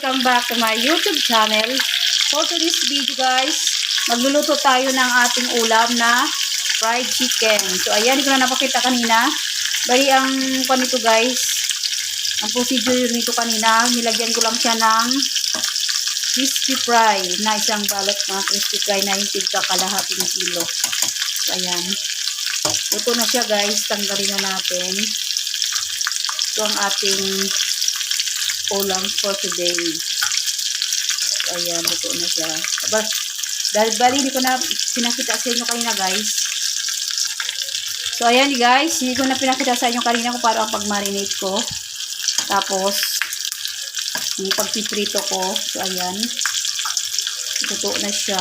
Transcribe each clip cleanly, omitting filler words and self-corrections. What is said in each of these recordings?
Welcome back to my YouTube channel. For today's video guys, magluluto tayo ng ating ulam na fried chicken. So ayan, hindi ko na napakita kanina. Bali ang panito guys, ang procedure nito kanina, nilagyan ko lang siya ng crispy fry na isang balot na crispy fry na yung tigka kalahati ng kilo. So ayan, luto na siya guys, tanggalin na natin. Ito ang ating ulam for today. So, ayan, luto na siya. Dahil bali, hindi ko na pinakita sa inyo kanina guys. So, ayan guys, hindi ko na pinakita sa inyo kanina kung paano ang pag-marinate ko. Tapos, yung pagpiprito ko. So, ayan. Luto na siya.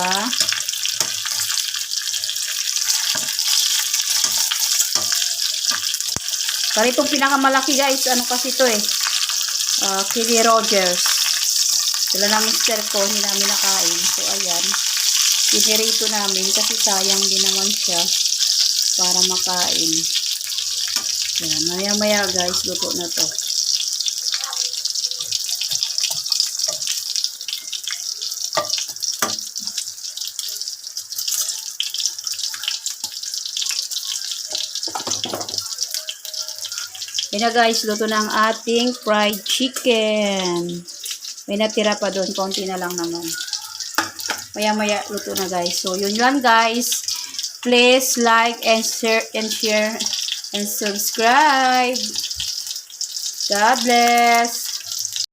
Bali, itong pinakamalaki guys, ano kasi ito eh. Kelly Rogers. Sila na mister ko, hindi namin nakain. So, ayan. Pinirito namin kasi sayang din naman siya para makain. Ayan. Maya-maya guys, luto na to. Yan na guys, luto ng ating fried chicken. May natira pa doon, konti na lang naman. Maya-maya luto na guys. So, yun lang guys. Please like and share and subscribe. God bless.